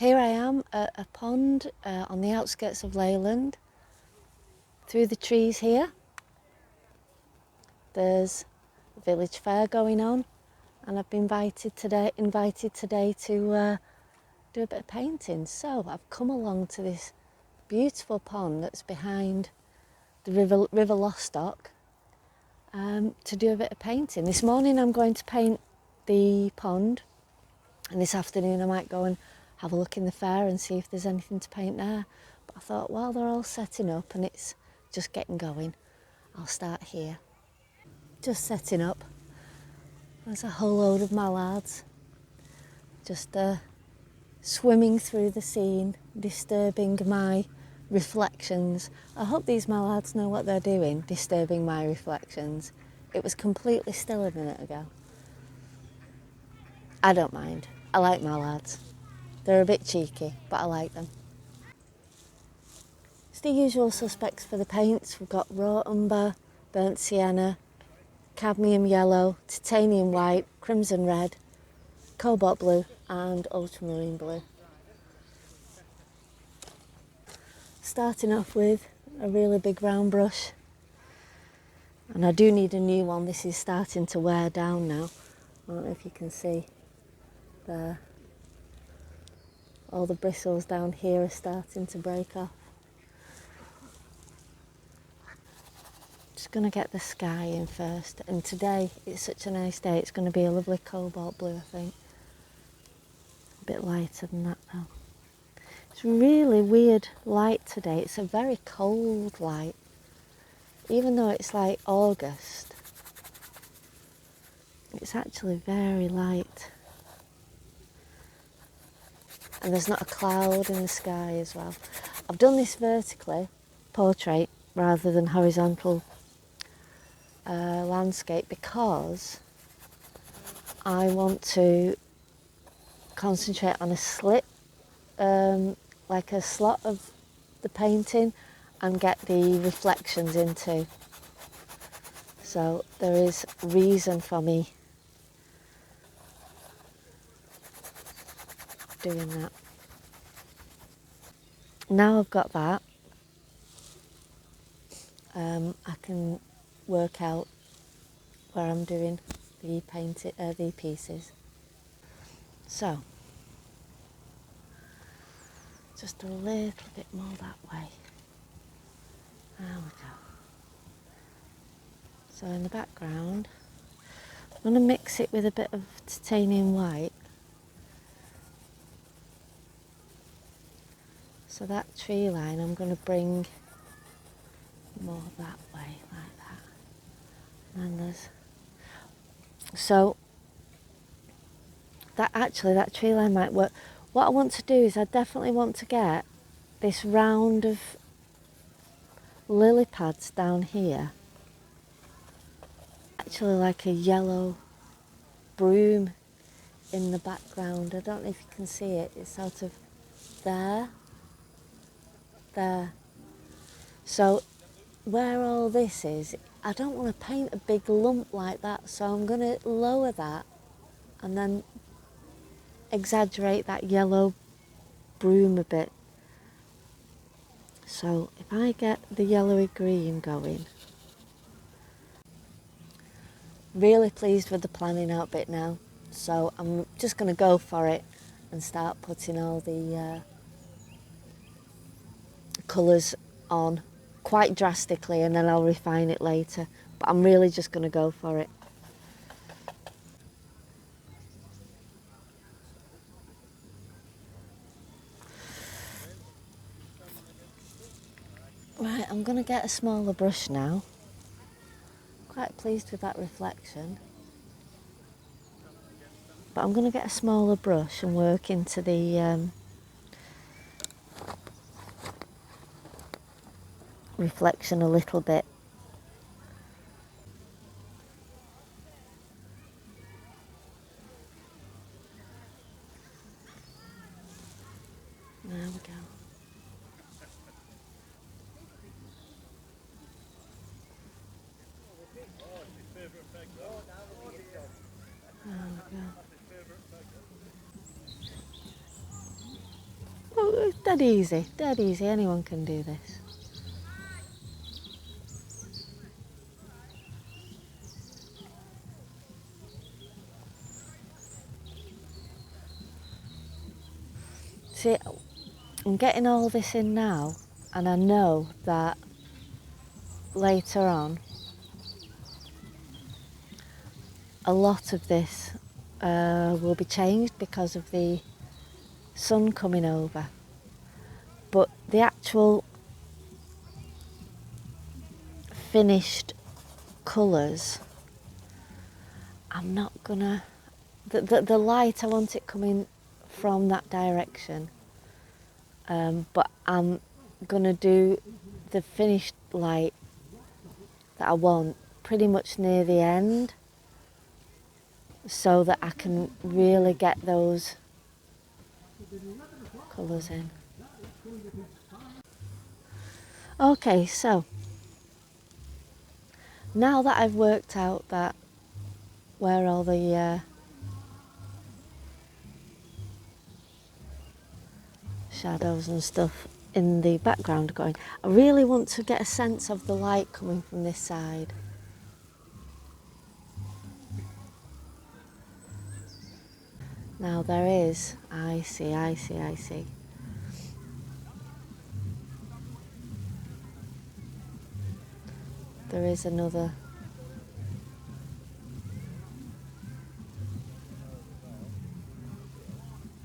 Here I am at a pond on the outskirts of Leyland. Through the trees here, there's a village fair going on, and I've been invited today to do a bit of painting. So I've come along to this beautiful pond that's behind the River Lostock to do a bit of painting. This morning I'm going to paint the pond, and this afternoon I might go and have a look in the fair and see if there's anything to paint there. But I thought, while they're all setting up and it's just getting going, I'll start here. Just setting up. There's a whole load of mallards just swimming through the scene, disturbing my reflections. I hope these mallards know what they're doing, disturbing my reflections. It was completely still a minute ago. I don't mind. I like mallards. They're a bit cheeky, but I like them. It's the usual suspects for the paints. We've got raw umber, burnt sienna, cadmium yellow, titanium white, crimson red, cobalt blue and ultramarine blue. Starting off with a really big round brush, and I do need a new one. This is starting to wear down now. I don't know if you can see there. All the bristles down here are starting to break off. Just going to get the sky in first, and today it's such a nice day. It's going to be a lovely cobalt blue, I think. A bit lighter than that though. It's really weird light today. It's a very cold light, even though it's like August. It's actually very light. And there's not a cloud in the sky as well. I've done this vertically, portrait, rather than horizontal landscape, because I want to concentrate on a slit, like a slot of the painting, and get the reflections into. So there is reason for me doing that. Now I've got that, I can work out where I'm doing the pieces. So just a little bit more that way. There we go. So in the background, I'm going to mix it with a bit of titanium white. So that tree line I'm going to bring more that way, like that. And then there's... So that tree line might work. What I want to do is I definitely want to get this round of lily pads down here. Actually like a yellow broom in the background. I don't know if you can see it. It's sort of there. So where all this is, I don't want to paint a big lump like that, so I'm going to lower that and then exaggerate that yellow broom a bit. So if I get the yellowy green going, really pleased with the planning out bit now, so I'm just going to go for it and start putting all the colours on quite drastically, and then I'll refine it later, but I'm really just going to go for it. Right, I'm going to get a smaller brush now. Quite pleased with that reflection, but I'm going to get a smaller brush and work into the reflection a little bit. There we go. There we go. dead easy, anyone can do this. See, I'm getting all this in now, and I know that later on a lot of this will be changed because of the sun coming over, but the actual finished colours, I'm not gonna, the light, I want it coming from that direction, but I'm gonna do the finished light that I want pretty much near the end, so that I can really get those colours in. Okay, so now that I've worked out that where all the shadows and stuff in the background are going, I really want to get a sense of the light coming from this side. Now there is, I see. There is another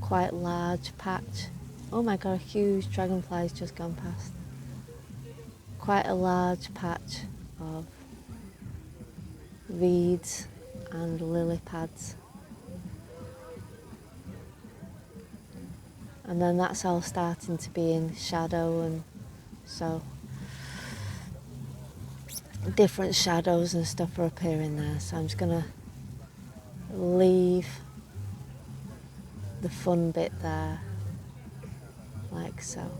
quite large patch. Oh my god, a huge dragonfly's just gone past. Quite a large patch of reeds and lily pads. And then that's all starting to be in shadow, and so different shadows and stuff are appearing there. So I'm just gonna leave the fun bit there, like so.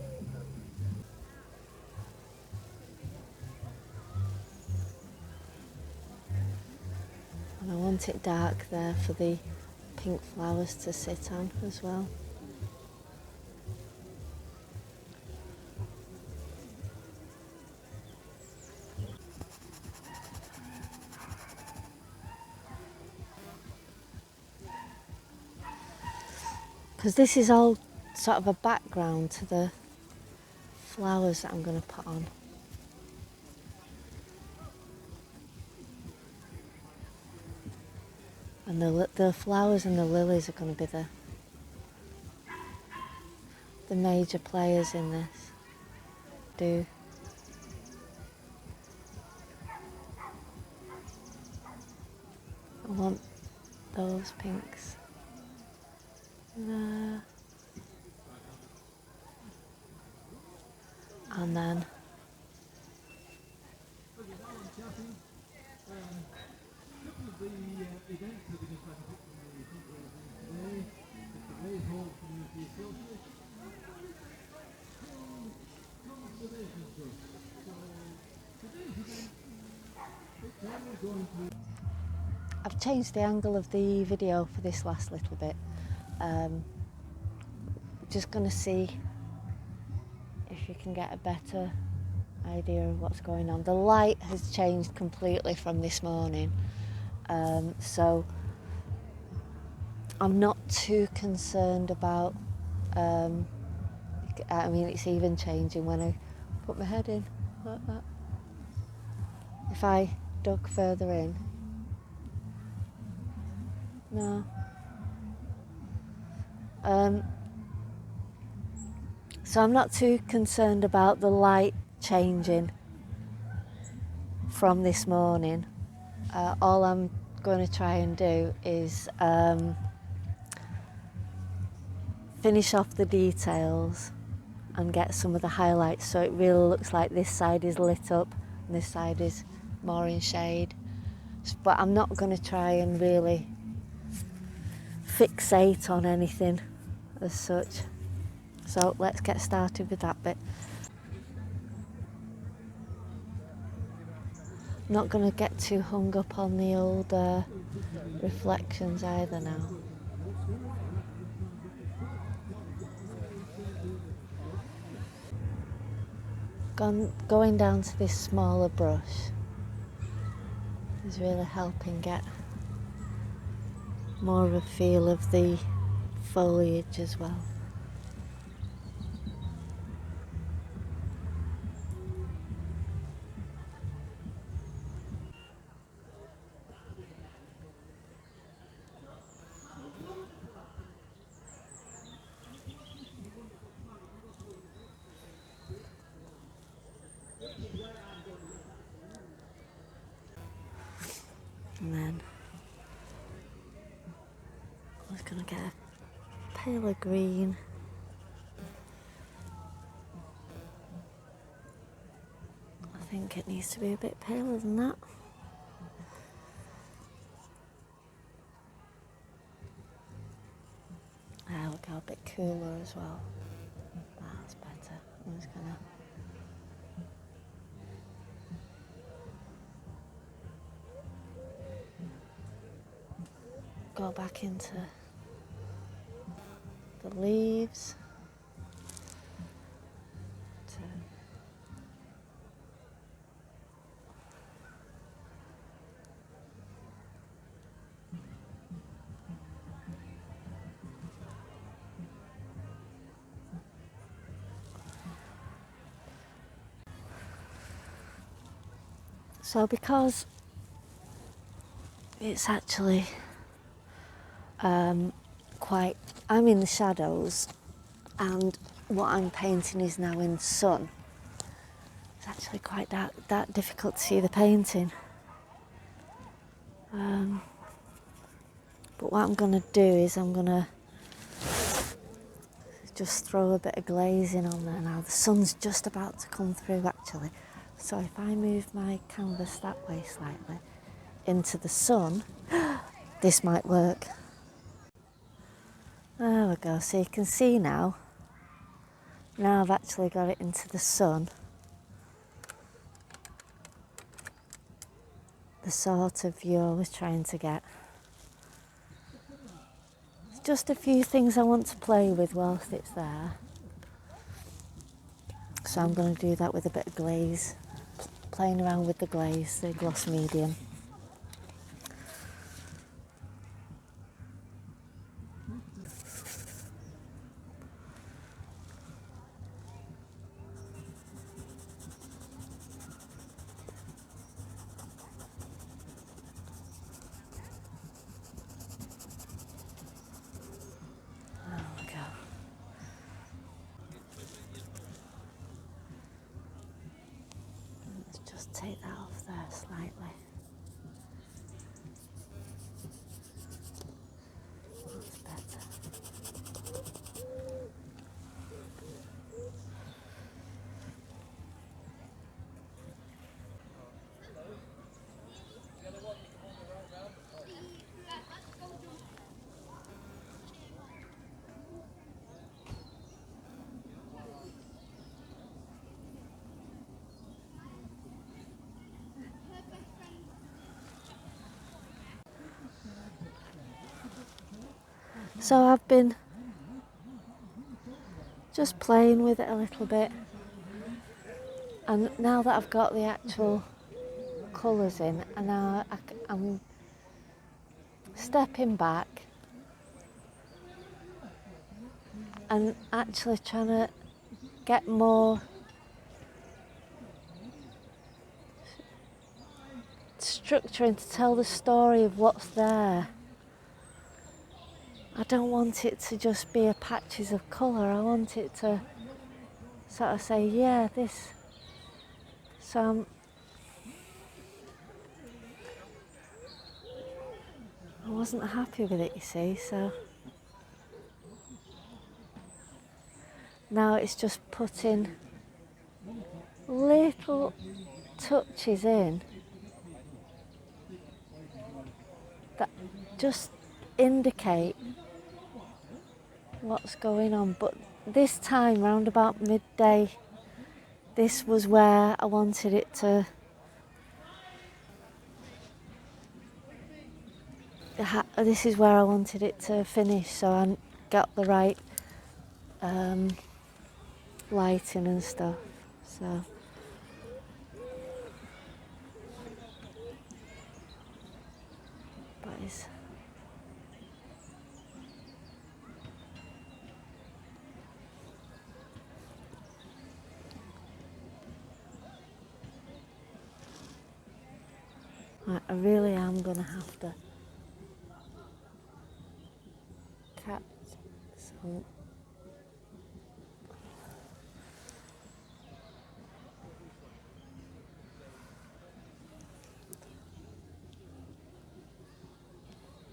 And I want it dark there for the pink flowers to sit on as well. Because this is all sort of a background to the flowers that I'm going to put on. And the flowers and the lilies are going to be the major players in this. I want those pinks there. And then I've changed the angle of the video for this last little bit. Just going to see if you can get a better idea of what's going on. The light has changed completely from this morning, so I'm not too concerned about, I mean, it's even changing when I put my head in like that. If I dug further in, no. So I'm not too concerned about the light changing from this morning. All I'm going to try and do is finish off the details and get some of the highlights, so it really looks like this side is lit up and this side is more in shade. But I'm not going to try and really fixate on anything as such. So let's get started with that bit. I'm not going to get too hung up on the old reflections either now. Going down to this smaller brush is really helping get more of a feel of the foliage as well. And then I'm just going to get a paler green. I think it needs to be a bit paler than that. There we go, a bit cooler as well. That's better. I'm just going to go back into the leaves. So because it's actually I'm in the shadows, and what I'm painting is now in the sun, it's actually quite that difficult to see the painting. But what I'm going to do is I'm going to just throw a bit of glazing on there now. The sun's just about to come through actually. So if I move my canvas that way slightly into the sun, this might work. There we go, so you can see now I've actually got it into the sun, the sort of view I was trying to get. There's just a few things I want to play with whilst it's there. So I'm going to do that with a bit of glaze, playing around with the glaze, the gloss medium. Take that off there slightly. That's better. So I've been just playing with it a little bit, and now that I've got the actual colours in, and now I'm stepping back and actually trying to get more structure and to tell the story of what's there. I don't want it to just be a patches of colour. I want it to sort of say, yeah, this. So I wasn't happy with it, you see, so now it's just putting little touches in that just indicate what's going on. But this time, round about midday, this was where I wanted it to this is where I wanted it to finish, so I got the right lighting and stuff. So is. Right, I really am going to have to catch some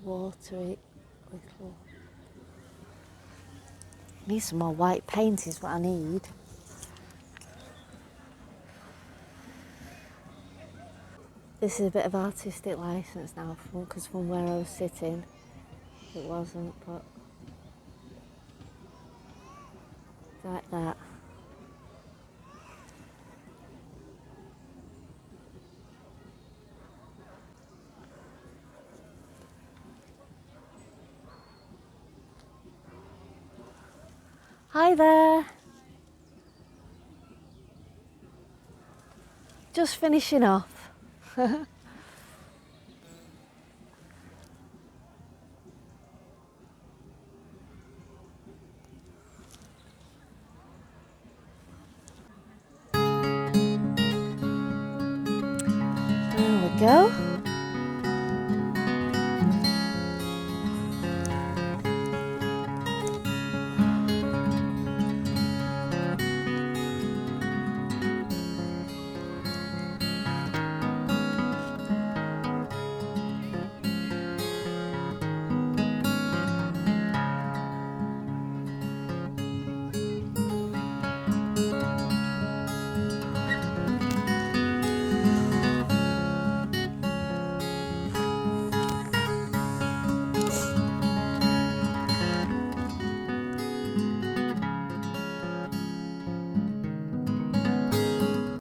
watery little. Need some more white paint is what I need. This is a bit of artistic license now, because from where I was sitting, it wasn't, but like that. Hi there. Just finishing off. There we go.